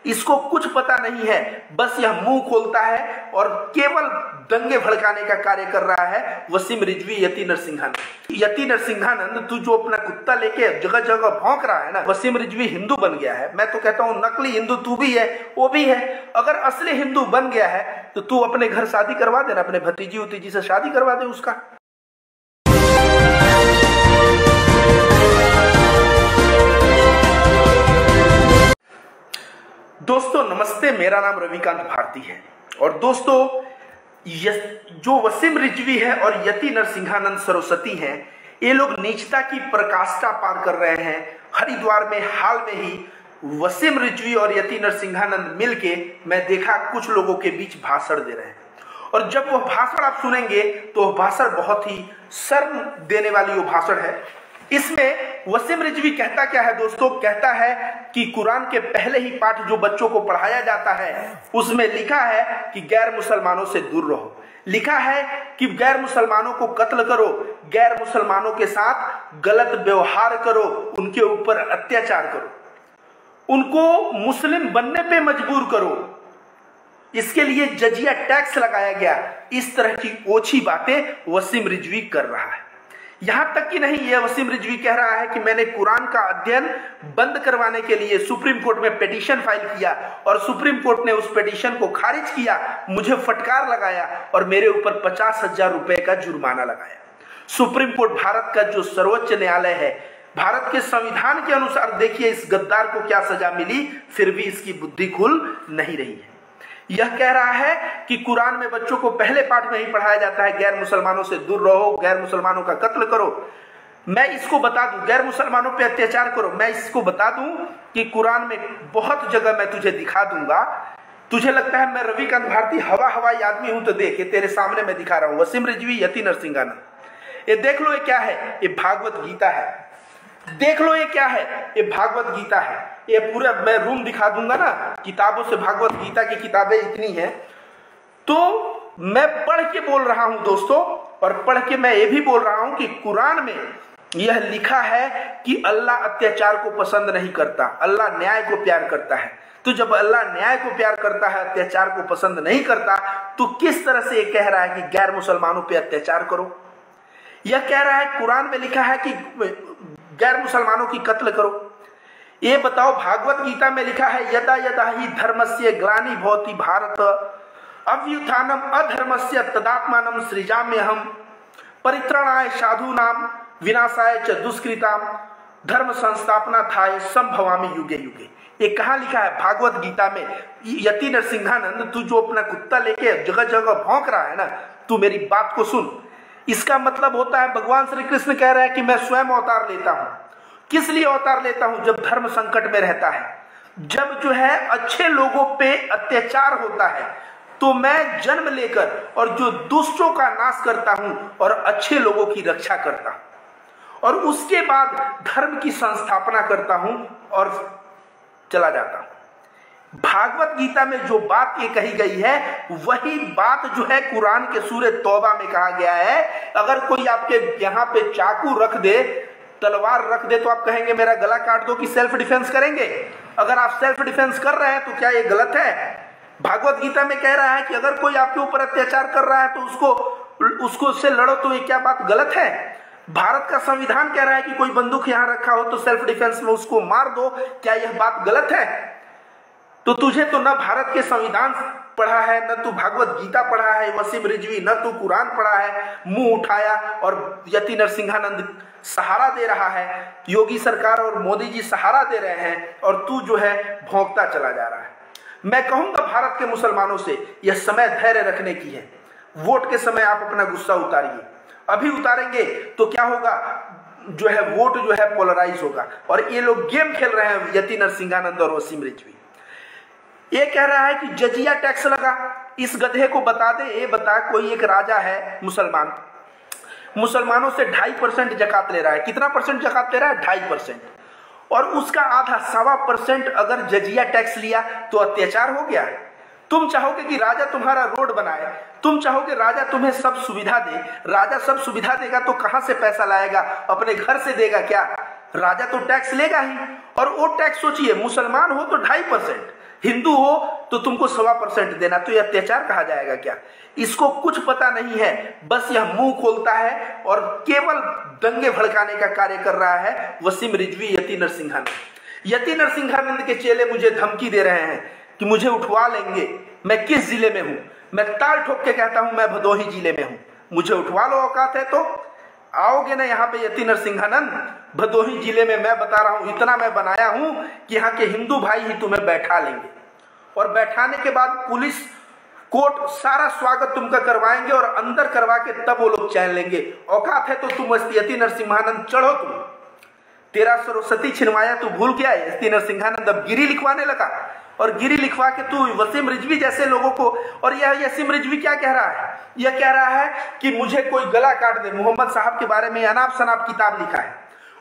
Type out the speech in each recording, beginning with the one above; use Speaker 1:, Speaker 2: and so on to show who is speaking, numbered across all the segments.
Speaker 1: इसको कुछ पता नहीं है, बस यह मुंह खोलता है और केवल दंगे भड़काने का कार्य कर रहा है वसीम रिजवी यति नरसिंहानंद। यति नरसिंहानंद, तू जो अपना कुत्ता लेके जगह जगह भौंक रहा है ना, वसीम रिजवी हिंदू बन गया है। मैं तो कहता हूँ नकली हिंदू तू भी है, वो भी है। अगर असली हिंदू बन गया है तो तू अपने घर शादी करवा देना, अपने भतीजी उतीजी से शादी करवा दे उसका। दोस्तों नमस्ते, मेरा नाम रविकांत भारती है। और दोस्तों जो वसीम रिजवी है और यति नरसिंहानंद सरस्वती हैं, ये लोग नीचता की पराकाष्ठा पार कर रहे हैं। हरिद्वार में हाल में ही वसीम रिजवी और यति नरसिंहानंद मिलके मैं देखा कुछ लोगों के बीच भाषण दे रहे हैं। और जब वह भाषण आप सुनेंगे तो वह भाषण बहुत ही शर्म देने वाली वो भाषण है। इसमें वसीम रिजवी कहता क्या है दोस्तों? कहता है कि कुरान के पहले ही पाठ जो बच्चों को पढ़ाया जाता है उसमें लिखा है कि गैर मुसलमानों से दूर रहो, लिखा है कि गैर मुसलमानों को कत्ल करो, गैर मुसलमानों के साथ गलत व्यवहार करो, उनके ऊपर अत्याचार करो, उनको मुस्लिम बनने पे मजबूर करो, इसके लिए जजिया टैक्स लगाया गया। इस तरह की ओछी बातें वसीम रिजवी कर रहा है। यहां तक कि नहीं, यह वसीम रिजवी कह रहा है कि मैंने कुरान का अध्ययन बंद करवाने के लिए सुप्रीम कोर्ट में पिटीशन फाइल किया और सुप्रीम कोर्ट ने उस पिटीशन को खारिज किया, मुझे फटकार लगाया और मेरे ऊपर 50,000 रुपए का जुर्माना लगाया। सुप्रीम कोर्ट भारत का जो सर्वोच्च न्यायालय है, भारत के संविधान के अनुसार देखिए इस गद्दार को क्या सजा मिली, फिर भी इसकी बुद्धि खुल नहीं रही है। यह कह रहा है कि कुरान में बच्चों को पहले पाठ में ही पढ़ाया जाता है गैर मुसलमानों से दूर रहो, गैर मुसलमानों का कत्ल करो। मैं इसको बता दूं, गैर मुसलमानों पे अत्याचार करो। मैं इसको बता दूं कि कुरान में बहुत जगह मैं तुझे दिखा दूंगा। तुझे लगता है मैं रविकांत भारती हवाई आदमी हूं, तो देख ये तेरे सामने मैं दिखा रहा हूं। वसीम रिजवी यति नरसिंहानंद, ये देख लो, ये क्या है? ये भागवत गीता है। देख लो ये क्या है? ये भागवत गीता है। ये पूरा मैं रूम दिखा दूंगा ना, किताबों से भागवत गीता की किताबें इतनी हैं। तो मैं पढ़ के बोल रहा हूं दोस्तों, और पढ़ के मैं ये भी बोल रहा हूं कि कुरान में यह लिखा है कि अल्लाह अत्याचार को पसंद नहीं करता, अल्लाह न्याय को प्यार करता है। तो जब अल्लाह न्याय को प्यार करता है, अत्याचार को पसंद नहीं करता, तो किस तरह से ये कह रहा है कि गैर मुसलमानों पर अत्याचार करो? यह कह रहा है कुरान में लिखा है कि गैर मुसलमानों की कत्ल करो। ये बताओ, भागवत गीता में लिखा है यदा यदा ही धर्मस्य ग्लानि भवति भारत अभ्युत्थानम अधर्मस्य तदात्मानं सृजाम्यहम् परित्राणाय साधूनां विनाशाय च दुष्कृतां धर्म संस्थापनार्थाय संभवामि युगे युगे। ये कहाँ लिखा है? भागवत गीता में। यति नरसिंहानंद, तू जो अपना कुत्ता लेके जगह जगह भौंक रहा है ना, तू मेरी बात को सुन। इसका मतलब होता है भगवान श्री कृष्ण कह रहे हैं कि मैं स्वयं अवतार लेता हूं। किस लिए अवतार लेता हूं? जब धर्म संकट में रहता है, जब जो है अच्छे लोगों पे अत्याचार होता है, तो मैं जन्म लेकर और जो दुष्टों का नाश करता हूं और अच्छे लोगों की रक्षा करता हूं, और उसके बाद धर्म की संस्थापना करता हूं और चला जाता हूं। भागवत गीता में जो बात ये कही गई है, वही बात जो है कुरान के सूरे तौबा में कहा गया है। अगर कोई आपके यहाँ पे चाकू रख दे, तलवार रख दे, तो आप कहेंगे मेरा गला काट दो, कि सेल्फ डिफेंस करेंगे? अगर आप सेल्फ डिफेंस कर रहे हैं तो क्या ये गलत है? भागवत गीता में कह रहा है कि अगर कोई आपके ऊपर अत्याचार कर रहा है तो उसको से लड़ो, तो ये क्या बात गलत है? भारत का संविधान कह रहा है कि कोई बंदूक यहां रखा हो तो सेल्फ डिफेंस में उसको मार दो, क्या यह बात गलत है? तो तुझे तो न भारत के संविधान पढ़ा है, न तू भागवत गीता पढ़ा है वसीम रिजवी, न तू कुरान पढ़ा है। मुंह उठाया और यति नरसिंहानंद सहारा दे रहा है, योगी सरकार और मोदी जी सहारा दे रहे हैं, और तू जो है भौंकता चला जा रहा है। मैं कहूंगा भारत के मुसलमानों से, यह समय धैर्य रखने की है। वोट के समय आप अपना गुस्सा उतारिए। अभी उतारेंगे तो क्या होगा, जो है वोट जो है पोलराइज होगा। और ये लोग गेम खेल रहे हैं, यति नरसिंहानंद और वसीम रिजवी। ये कह रहा है कि जजिया टैक्स लगा। इस गधे को बता दे, ये बता, कोई एक राजा है मुसलमान, मुसलमानों से 2.5% जकात ले रहा है। कितना परसेंट जकात ले रहा है? 2.5%। और उसका आधा 1.25% अगर जजिया टैक्स लिया तो अत्याचार हो गया। तुम चाहोगे कि राजा तुम्हारा रोड बनाए, तुम चाहोगे राजा तुम्हें सब सुविधा दे। राजा सब सुविधा देगा तो कहां से पैसा लाएगा? अपने घर से देगा क्या? राजा तो टैक्स लेगा ही। और वो टैक्स सोचिए, मुसलमान हो तो 2.5%, हिंदू हो तो तुमको 1.25% देना, तो ये अत्याचार कहा जाएगा क्या? इसको कुछ पता नहीं है, बस यह मुंह खोलता है और केवल दंगे भड़काने का कार्य कर रहा है वसीम रिजवी, यति नरसिंहानंद। यति नरसिंहानंद के चेले मुझे धमकी दे रहे हैं कि मुझे उठवा लेंगे। मैं किस जिले में हूं? मैं ताल ठोक के कहता हूं मैं भदोही जिले में हूं। मुझे उठवा लो, औकात है तो आओगे ना यहाँ पे यति नरसिंहानंद? भदोही जिले में मैं बता रहा हूं, इतना मैं बनाया हूं कि यहाँ के हिंदू भाई ही तुम्हें बैठा लेंगे, और बैठाने के बाद पुलिस कोर्ट सारा स्वागत तुमका करवाएंगे और अंदर करवा के तब वो लोग चैन लेंगे। औकात है तो तुम यति नरसिंहानंद चढ़ो। तुम तेरा सरस्वती छिनवाया तू भूल गया। यति नरसिंहानंद अब गिरी लिखवाने लगा, और गिरी लिखवा के तू वसीम रिजवी जैसे लोगों को, और यह वसीम रिजवी क्या कह रहा है? यह कह रहा है कि मुझे कोई गला काट दे। मोहम्मद साहब के बारे में अनाप शनाप किताब लिखा है,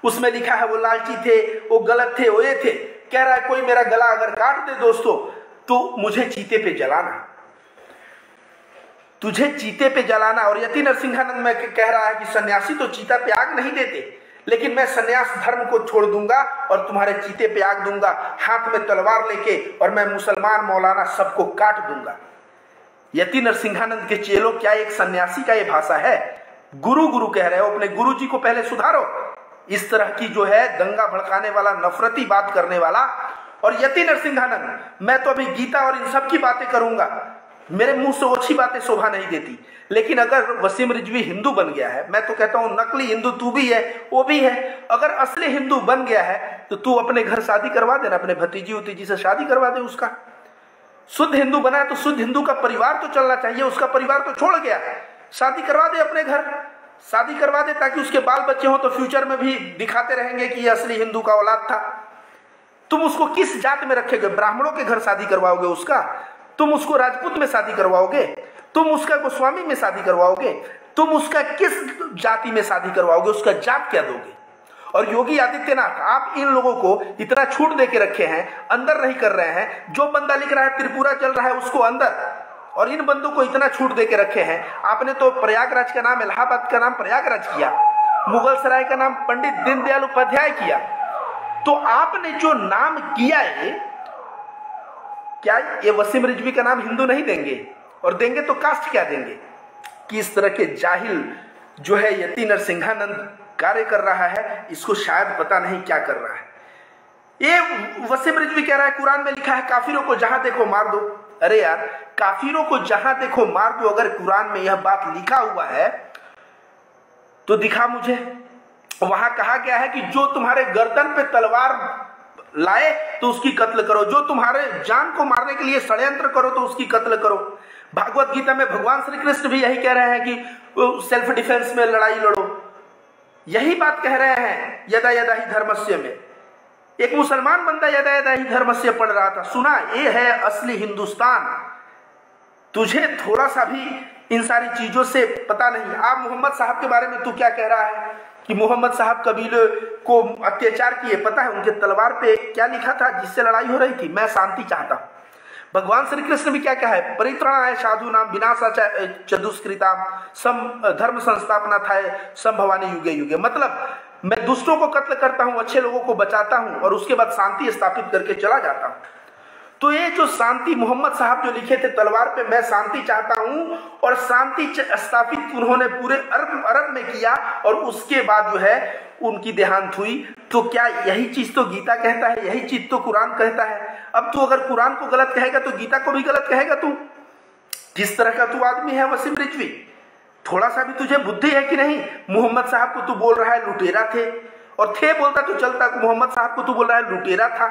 Speaker 1: उसमें लिखा है वो लालची थे, वो गलत थे, वो ये थे। कह रहा है कोई मेरा गला अगर काट दे दोस्तों तो मुझे चीते पे जलाना, तुझे चीते पे जलाना। और यति नरसिंहानंद में कह रहा है कि सन्यासी तो चीता पे आग नहीं देते, लेकिन मैं सन्यास धर्म को छोड़ दूंगा और तुम्हारे चीते पे आग दूंगा, हाथ में तलवार लेके, और मैं मुसलमान मौलाना सबको काट दूंगा। यति नरसिंहानंद के चेलों, क्या एक सन्यासी का ये भाषा है? गुरु गुरु कह रहे हो, अपने गुरु जी को पहले सुधारो। इस तरह की जो है दंगा भड़काने वाला, नफरती बात करने वाला। और यति नरसिंहानंद, मैं तो अभी गीता और इन सब की बातें करूंगा, मेरे मुंह से अच्छी बातें शोभा नहीं देती। लेकिन अगर वसीम रिजवी हिंदू बन गया है, मैं तो कहता हूं नकली हिंदू तू भी है, वो भी है। अगर असली हिंदू बन गया है तो तू अपने घर शादी करवा देना, अपने भतीजी उतीजी से शादी करवा दे उसका। शुद्ध हिंदू बना है तो शुद्ध हिंदू का परिवार तो चलना चाहिए। उसका परिवार तो छोड़ गया, शादी करवा दे, अपने घर शादी करवा दे, ताकि उसके बाल बच्चे हो तो फ्यूचर में भी दिखाते रहेंगे कि ये असली हिंदू का औलाद था। तुम उसको किस जात में रखेगे? ब्राह्मणों के घर शादी करवाओगे उसका? तुम उसको राजपूत में शादी करवाओगे? तुम उसका गोस्वामी में शादी करवाओगे? तुम उसका किस जाति में शादी करवाओगे? उसका जात क्या दोगे? और योगी आदित्यनाथ, आप इन लोगों को इतना छूट दे के रखे हैं, अंदर नहीं कर रहे हैं। जो बंदा लिख रहा है त्रिपुरा चल रहा है उसको अंदर, और इन बंदों को इतना छूट दे के रखे हैं। आपने तो प्रयागराज का नाम, इलाहाबाद का नाम प्रयागराज किया, मुगल सराय का नाम पंडित दीनदयाल उपाध्याय किया। तो आपने जो नाम किया है, क्या ये वसीम रिजवी का नाम हिंदू नहीं देंगे? और देंगे तो कास्ट क्या देंगे? कि इस तरह के जाहिल जो है यति नरसिंहानंद कार्य कर रहा है, इसको शायद पता नहीं क्या कर रहा है। ये वसीम रिजवी कह रहा है कुरान में लिखा है काफिरों को जहां देखो मार दो। अरे यार, काफिरों को जहां देखो मार दो, अगर कुरान में यह बात लिखा हुआ है तो दिखा मुझे। वहां कहा गया है कि जो तुम्हारे गर्दन पे तलवार लाए तो उसकी कत्ल करो, जो तुम्हारे जान को मारने के लिए षड्यंत्र करो तो उसकी कत्ल करो। भागवत गीता में भगवान श्री कृष्ण भी यही कह रहे हैं कि सेल्फ डिफेंस में लड़ाई लड़ो। यही बात कह रहे हैं यदा यदा ही धर्मस्य में। एक मुसलमान बंदा यदा यदा ही धर्मस्य पढ़ रहा था, सुना ये है असली हिंदुस्तान। तुझे थोड़ा सा भी इन सारी चीजों से पता नहीं। आप मोहम्मद साहब के बारे में तू क्या कह रहा है कि मोहम्मद साहब कबीले को अत्याचार किए? पता है उनके तलवार पे क्या लिखा था जिससे लड़ाई हो रही थी? मैं शांति चाहता हूं। भगवान श्री कृष्ण भी क्या कहा है? परित्राणाय साधूनां विनाशाय चतुष्कृतां धर्म संस्थापना था संभवानी युगे युगे। मतलब मैं दुष्टों को कत्ल करता हूं, अच्छे लोगों को बचाता हूं, और उसके बाद शांति स्थापित करके चला जाता हूं। तो ये जो शांति मोहम्मद साहब जो लिखे थे तलवार पे, मैं शांति चाहता हूं, और शांति स्थापित उन्होंने पूरे अरब में किया, और उसके बाद जो है उनकी देहांत हुई। तो क्या यही चीज तो गीता कहता है, यही चीज तो कुरान कहता है? अब तू अगर कुरान को गलत कहेगा तो गीता को भी गलत कहेगा। तू किस तरह का तू आदमी है वसीम रिजवी? थोड़ा सा भी तुझे बुद्धि है कि नहीं? मोहम्मद साहब को तू बोल रहा है लुटेरा थे, और थे बोलता तो चलता। मोहम्मद साहब को तू बोल रहा है लुटेरा था।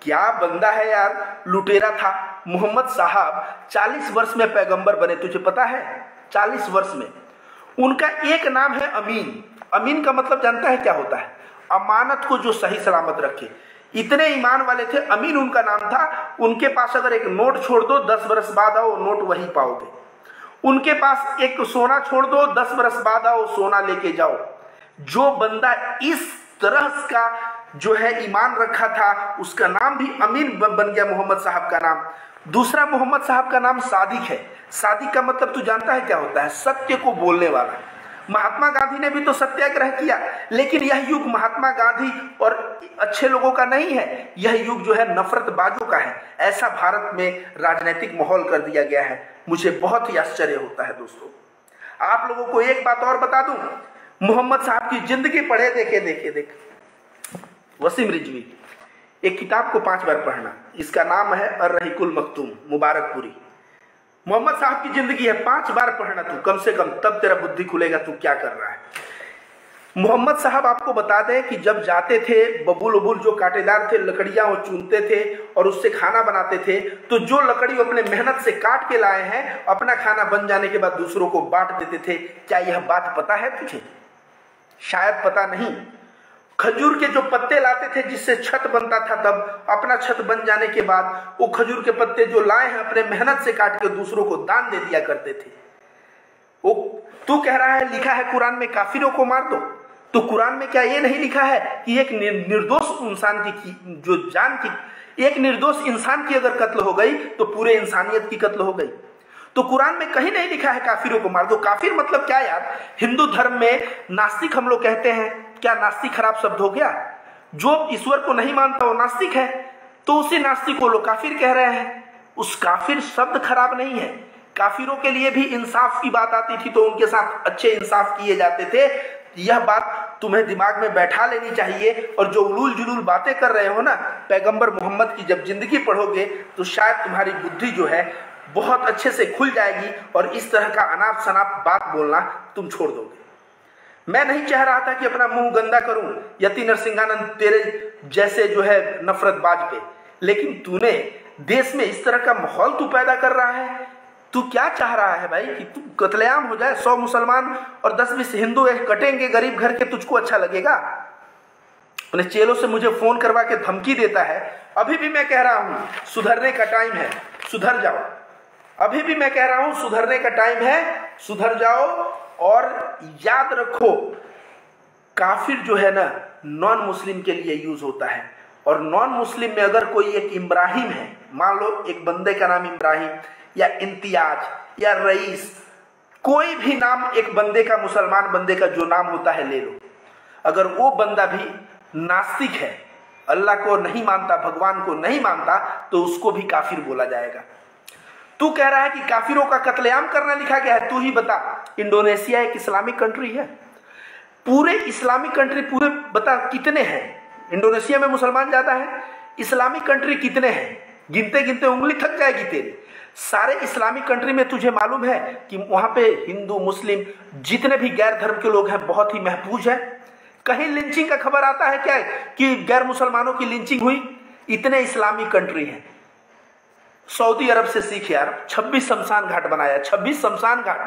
Speaker 1: क्या बंदा है यार, लुटेरा था। मोहम्मद साहब 40 वर्ष में पैगंबर बने, तुझे पता है? 40 वर्ष में। उनका एक नाम है अमीन। अमीन का मतलब जानता है क्या होता है? अमानत को जो सही सलामत रखे। इतने ईमान वाले थे, अमीन उनका नाम था। उनके पास अगर एक नोट छोड़ दो, 10 वर्ष बाद आओ नोट वही पाओगे। उनके पास एक सोना छोड़ दो, 10 वर्ष बाद आओ सोना लेके जाओ। जो बंदा इस तरह का जो है ईमान रखा था, उसका नाम भी अमीन बन गया, मोहम्मद साहब का नाम। दूसरा मोहम्मद साहब का नाम सादिक है। सादिक का मतलब तू जानता है क्या होता है? सत्य को बोलने वाला। महात्मा गांधी ने भी तो सत्याग्रह किया, लेकिन यह युग महात्मा गांधी और अच्छे लोगों का नहीं है, यह युग जो है नफरतबाजों का है। ऐसा भारत में राजनीतिक माहौल कर दिया गया है। मुझे बहुत ही आश्चर्य होता है दोस्तों। आप लोगों को एक बात और बता दूं, मोहम्मद साहब की जिंदगी पढ़े देखे वसीम रिजवी, एक किताब को 5 बार पढ़ना, इसका नाम है अर्रहीकुल मखतूम मुबारकपुरी। मोहम्मद साहब की जिंदगी है, 5 बार पढ़ना तू कम से कम, तब तेरा बुद्धि खुलेगा तू क्या कर रहा है। मोहम्मद साहब आपको बता दें कि जब जाते थे, बबूल उबूल जो कांटेदार थे लकड़ियां वो चुनते थे और उससे खाना बनाते थे, तो जो लकड़ी वो अपने मेहनत से काट के लाए हैं, अपना खाना बन जाने के बाद दूसरों को बांट देते थे। क्या यह बात पता है तुझे? शायद पता नहीं। खजूर के जो पत्ते लाते थे जिससे छत बनता था, तब अपना छत बन जाने के बाद वो खजूर के पत्ते जो लाए हैं अपने मेहनत से काट के दूसरों को दान दे दिया करते थे। वो तू कह रहा है लिखा है कुरान में काफिरों को मार दो, तो कुरान में क्या ये नहीं लिखा है कि एक निर्दोष इंसान की जो जान की, एक निर्दोष इंसान की अगर कत्ल हो गई तो पूरे इंसानियत की कत्ल हो गई? तो कुरान में कहीं नहीं लिखा है काफिरों को मार दो। काफिर मतलब क्या यार? हिंदू धर्म में नास्तिक हम लोग कहते हैं, क्या नास्तिक खराब शब्द हो गया? जो ईश्वर को नहीं मानता वो नास्तिक है, तो उसी नास्तिक को लोग काफिर कह रहे हैं। उस काफिर शब्द खराब नहीं है। काफिरों के लिए भी इंसाफ की बात आती थी तो उनके साथ अच्छे इंसाफ किए जाते थे। यह बात तुम्हें दिमाग में बैठा लेनी चाहिए। और जो उलूल जुलूल बातें कर रहे हो ना, पैगंबर मोहम्मद की जब जिंदगी पढ़ोगे तो शायद तुम्हारी बुद्धि जो है बहुत अच्छे से खुल जाएगी और इस तरह का अनाप शनाप बात बोलना तुम छोड़ दोगे। मैं नहीं चाह रहा था कि अपना मुंह गंदा करूं यति नरसिंहानंद तेरे जैसे जो है नफरतबाज पे, लेकिन तूने देश में इस तरह का माहौल तू पैदा कर रहा है। तू क्या चाह रहा है भाई कि तू कत्लेआम हो जाए, 100 मुसलमान और 10-20 हिंदू कटेंगे गरीब घर के, तुझको अच्छा लगेगा? अपने चेलों से मुझे फोन करवा के धमकी देता है। अभी भी मैं कह रहा हूं सुधरने का टाइम है, सुधर जाओ। अभी भी मैं कह रहा हूं सुधरने का टाइम है, सुधर जाओ। और याद रखो काफिर जो है ना नॉन मुस्लिम के लिए यूज होता है, और नॉन मुस्लिम में अगर कोई एक इब्राहिम है, मान लो एक बंदे का नाम इब्राहिम या इम्तियाज या रईस, कोई भी नाम एक बंदे का, मुसलमान बंदे का जो नाम होता है ले लो, अगर वो बंदा भी नास्तिक है, अल्लाह को नहीं मानता, भगवान को नहीं मानता, तो उसको भी काफिर बोला जाएगा। तू कह रहा है कि काफिरों का कत्लेआम करना लिखा गया है। तू ही बता, इंडोनेशिया एक इस्लामिक कंट्री है, पूरे इस्लामिक कंट्री पूरे बता कितने हैं? इंडोनेशिया में मुसलमान ज्यादा है, इस्लामिक कंट्री कितने हैं? गिनते गिनते उंगली थक जाएगी तेरी। सारे इस्लामिक कंट्री में तुझे मालूम है कि वहां पे हिंदू मुस्लिम जितने भी गैर धर्म के लोग हैं बहुत ही महफूज है। कहीं लिंचिंग का खबर आता है क्या कि गैर मुसलमानों की लिंचिंग हुई? इतने इस्लामिक कंट्री हैं। सऊदी अरब से सीख यार, 26 शमशान घाट बनाया। 26 शमशान घाट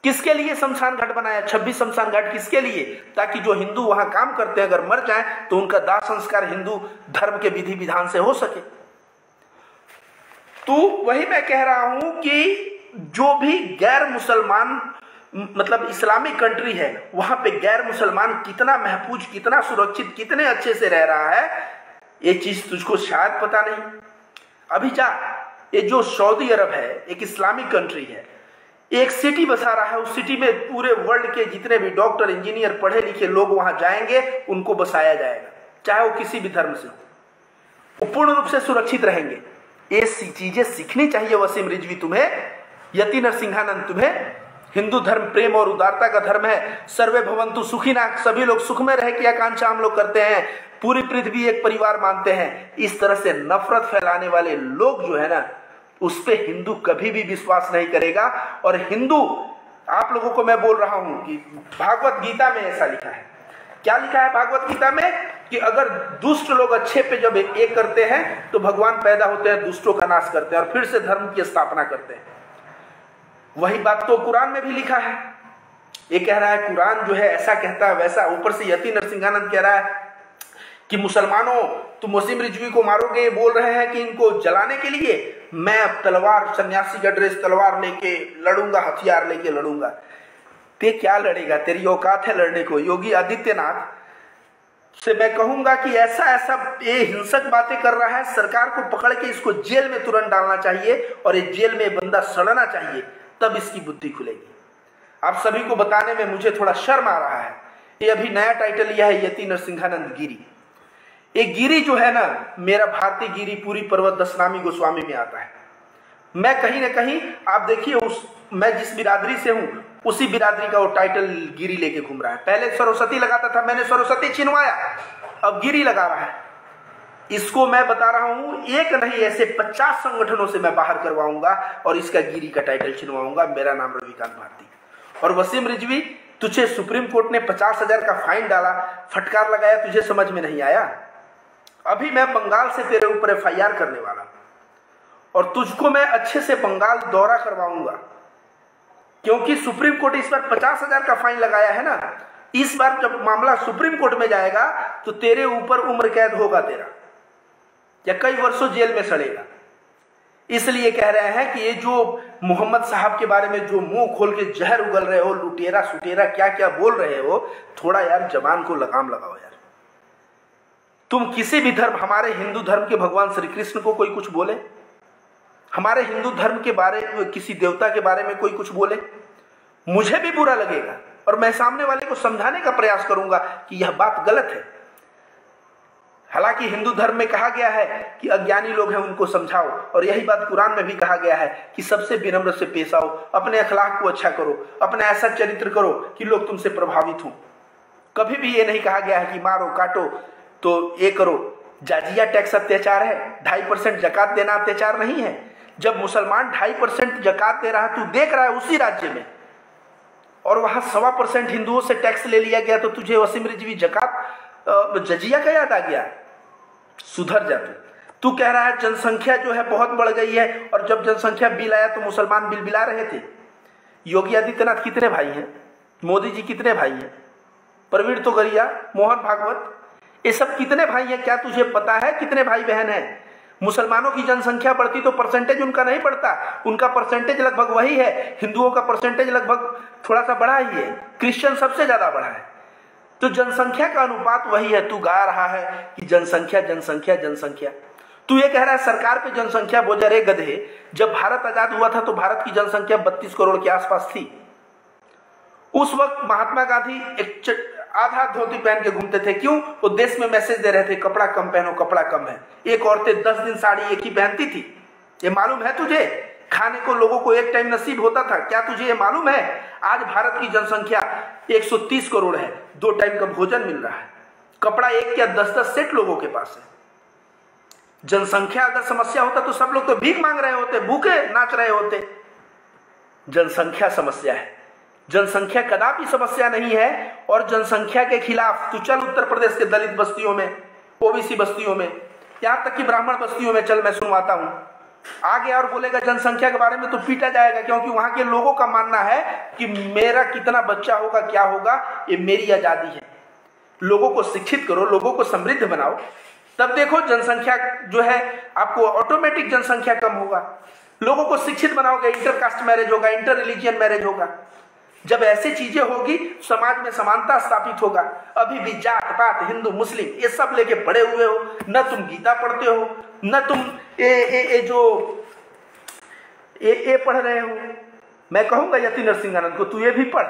Speaker 1: किसके लिए? शमशान घाट बनाया 26 शमशान घाट किसके लिए? ताकि जो हिंदू वहां काम करते हैं अगर मर जाएं तो उनका दाह संस्कार हिंदू धर्म के विधि विधान से हो सके। तो वही मैं कह रहा हूं कि जो भी गैर मुसलमान मतलब इस्लामिक कंट्री है, वहां पे गैर मुसलमान कितना महफूज, कितना सुरक्षित, कितने अच्छे से रह रहा है, ये चीज तुझको शायद पता नहीं। अभी जा, ये जो सऊदी अरब है एक इस्लामिक कंट्री है, एक सिटी बसा रहा है। उस सिटी में पूरे वर्ल्ड के जितने भी डॉक्टर इंजीनियर पढ़े लिखे लोग वहां जाएंगे, उनको बसाया जाएगा, चाहे वो किसी भी धर्म से हो, वो पूर्ण रूप से सुरक्षित रहेंगे। ये चीजें सीखनी चाहिए वसीम रिजवी तुम्हें, यति नरसिंहानंद तुम्हें। हिंदू धर्म प्रेम और उदारता का धर्म है। सर्वे भवन्तु सुखिना, सभी लोग सुख में रहे की आकांक्षा हम लोग करते हैं। पूरी पृथ्वी एक परिवार मानते हैं। इस तरह से नफरत फैलाने वाले लोग जो है ना, उस पे हिंदू कभी भी विश्वास नहीं करेगा। और हिंदू, आप लोगों को मैं बोल रहा हूं कि भागवत गीता में ऐसा लिखा है। क्या लिखा है भागवत गीता में? कि अगर दुष्ट लोग अच्छे पे जब एक करते हैं तो भगवान पैदा होते हैं, दुष्टों का नाश करते हैं और फिर से धर्म की स्थापना करते हैं। वही बात तो कुरान में भी लिखा है। ये कह रहा है कुरान जो है ऐसा कहता है वैसा, ऊपर से यति नरसिंहानंद कह रहा है कि मुसलमानों तुम वसीम रिजवी को मारोगे। ये बोल रहे हैं कि इनको जलाने के लिए मैं अब तलवार, सन्यासी का ड्रेस, तलवार लेके लड़ूंगा, हथियार लेके लड़ूंगा। ते क्या लड़ेगा? तेरी औकात है लड़ने को? योगी आदित्यनाथ से मैं कहूंगा कि ऐसा ऐसा ये हिंसक बातें कर रहा है, सरकार को पकड़ के इसको जेल में तुरंत डालना चाहिए और ये जेल में बंदा सड़ना चाहिए, तब इसकी बुद्धि खुलेगी। आप सभी को बताने में मुझे थोड़ा शर्म आ रहा है। ये अभी नया टाइटल लिया है यति नरसिंहानंद गिरी। ये गिरी जो है ना, मेरा भारतीय गिरी पूरी पर्वत दशनामी गोस्वामी में आता है। मैं कहीं ना कहीं आप देखिए, मैं जिस बिरादरी से हूं उसी बिरादरी का वो टाइटल गिरी लेके घूम रहा है। पहले सरस्वती लगाता था, मैंने सरस्वती छिनवाया, अब गिरी लगा रहा है। इसको मैं बता रहा हूं, एक नहीं ऐसे 50 संगठनों से मैं बाहर करवाऊंगा और इसका गिरी का टाइटल छिनवाऊंगा। मेरा नाम रविकांत भारती। और वसीम रिजवी, तुझे सुप्रीम कोर्ट ने 50,000 का फाइन डाला, फटकार लगाया, तुझे समझ में नहीं आया? अभी मैं बंगाल से तेरे ऊपर FIR करने वाला और तुझको मैं अच्छे से बंगाल दौरा करवाऊंगा, क्योंकि सुप्रीम कोर्ट इस बार 50,000 का फाइन लगाया है ना। इस बार जब मामला सुप्रीम कोर्ट में जाएगा तो तेरे ऊपर उम्र कैद होगा तेरा, या कई वर्षों जेल में सड़ेगा। इसलिए कह रहे हैं कि ये जो मोहम्मद साहब के बारे में जो मुंह खोल के जहर उगल रहे हो, लुटेरा सुटेरा क्या क्या बोल रहे हो, थोड़ा यार जबान को लगाम लगाओ यार। तुम किसी भी धर्म, हमारे हिंदू धर्म के भगवान श्री कृष्ण को कोई कुछ बोले, हमारे हिंदू धर्म के बारे में किसी देवता के बारे में कोई कुछ बोले, मुझे भी बुरा लगेगा और मैं सामने वाले को समझाने का प्रयास करूंगा कि यह बात गलत है। हालांकि हिंदू धर्म में कहा गया है कि अज्ञानी लोग हैं उनको समझाओ, और यही बात कुरान में भी कहा गया है कि सबसे विनम्र से पेश आओ, अपने अखलाक को अच्छा करो, अपना ऐसा चरित्र करो कि लोग तुमसे प्रभावित हों। कभी भी ये नहीं कहा गया है कि मारो काटो तो ये करो। जाजिया टैक्स अत्याचार है, 2.5% जकात देना अत्याचार नहीं है। जब मुसलमान 2.5% जकात दे रहा है, तू देख रहा है उसी राज्य में, और वहां 1.25% हिंदुओं से टैक्स ले लिया गया, तो तुझे वसीम रिजवी जजिया का याद आ गया? सुधर जा तू कह रहा है जनसंख्या जो है बहुत बढ़ गई है, और जब जनसंख्या बिल आया तो मुसलमान बिल बिला रहे थे। योगी आदित्यनाथ कितने भाई हैं? मोदी जी कितने भाई हैं? प्रवीण तोगड़िया, मोहन भागवत, ये सब कितने भाई हैं? क्या तुझे पता है कितने भाई बहन हैं? मुसलमानों की जनसंख्या बढ़ती तो परसेंटेज उनका नहीं बढ़ता, उनका परसेंटेज लगभग वही है। हिंदुओं का परसेंटेज लगभग थोड़ा सा बढ़ा ही है, क्रिश्चियन सबसे ज्यादा बढ़ा है। तो जनसंख्या का अनुपात वही है। तू गा रहा है कि जनसंख्या जनसंख्या जनसंख्या, तू ये कह रहा है सरकार पे जनसंख्या बोझ। रे गधे, जब भारत आजाद हुआ था तो भारत की जनसंख्या 32 करोड़ के आसपास थी। उस वक्त महात्मा गांधी एक आधा धोती पहन के घूमते थे। क्यों? वो देश में मैसेज दे रहे थे, कपड़ा कम पहनो, कपड़ा कम है। एक औरतें 10 दिन साड़ी एक ही पहनती थी, ये मालूम है तुझे? खाने को लोगों को एक टाइम नसीब होता था, क्या तुझे ये मालूम है? आज भारत की जनसंख्या 130 करोड़ है, 2 टाइम का भोजन मिल रहा है, कपड़ा एक या 10-10 सेट लोगों के पास है। जनसंख्या अगर समस्या होता तो सब लोग तो भीख मांग रहे होते, भूखे नाच रहे होते। जनसंख्या समस्या है, जनसंख्या कदापि समस्या नहीं है। और जनसंख्या के खिलाफ तू चल उत्तर प्रदेश के दलित बस्तियों में, ओबीसी बस्तियों में, यहां तक कि ब्राह्मण बस्तियों में चल, मैं सुनवाता हूं। आगे और बोलेगा जनसंख्या के बारे में तो पीटा जाएगा, क्योंकि वहां के लोगों का मानना है कि मेरा कितना बच्चा होगा, क्या होगा, ये मेरी आजादी है। लोगों को शिक्षित करो, लोगों को समृद्ध बनाओ, तब देखो जनसंख्या जो है आपको ऑटोमेटिक जनसंख्या कम होगा। लोगों को शिक्षित बनाओगे, इंटरकास्ट मैरिज होगा, इंटर रिलीजियन मैरिज होगा। जब ऐसी चीजें होगी समाज में समानता स्थापित होगा। अभी भी जात पात, हिंदू मुस्लिम ये सब लेके पड़े हुए हो, न तुम गीता पढ़ते हो, न तुम ये पढ़ रहे हो। मैं कहूंगा यति नरसिंहानंद को तू ये भी पढ़,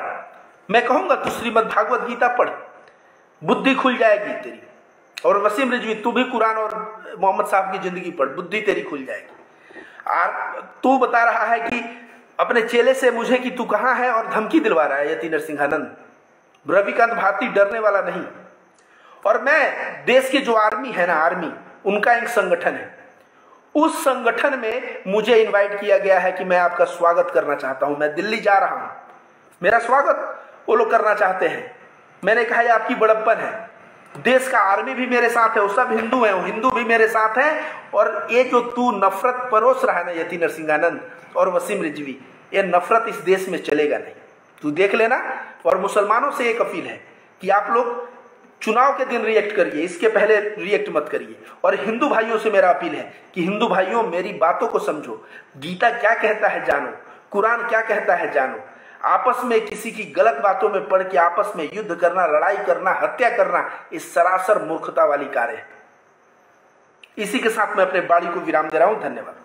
Speaker 1: मैं कहूंगा तू श्रीमद् भागवत गीता पढ़, बुद्धि खुल जाएगी तेरी। और वसीम रिजवी तू भी कुरान और मोहम्मद साहब की जिंदगी पढ़, बुद्धि तेरी खुल जाएगी। और तू बता रहा है कि अपने चेले से मुझे कि तू कहां है, और धमकी दिलवा रहा है यति नरसिंहानंद। रविकांत भारती डरने वाला नहीं। और मैं देश की जो आर्मी है ना, आर्मी उनका एक संगठन है, उस संगठन में मुझे इनवाइट किया गया है कि मैं आपका स्वागत करना चाहता हूं। मैं दिल्ली जा रहा हूं, मेरा स्वागत वो लोग करना चाहते हैं। मैंने कहा ये आपकी बड़प्पन है। देश का आर्मी भी मेरे साथ है, वो सब हिंदू हैं, वो हिंदू भी मेरे साथ हैं। और ये जो तू नफरत परोस रहा है ना यति नरसिंहानंद और वसीम रिजवी, ये नफरत इस देश में चलेगा नहीं, तू देख लेना। और मुसलमानों से एक अपील है कि आप लोग चुनाव के दिन रिएक्ट करिए, इसके पहले रिएक्ट मत करिए। और हिंदू भाइयों से मेरा अपील है कि हिंदू भाइयों मेरी बातों को समझो, गीता क्या कहता है जानो, कुरान क्या कहता है जानो। आपस में किसी की गलत बातों में पड़ के आपस में युद्ध करना, लड़ाई करना, हत्या करना, इस सरासर मूर्खता वाली कार्य है। इसी के साथ मैं अपने वाणी को विराम दे रहा हूं। धन्यवाद।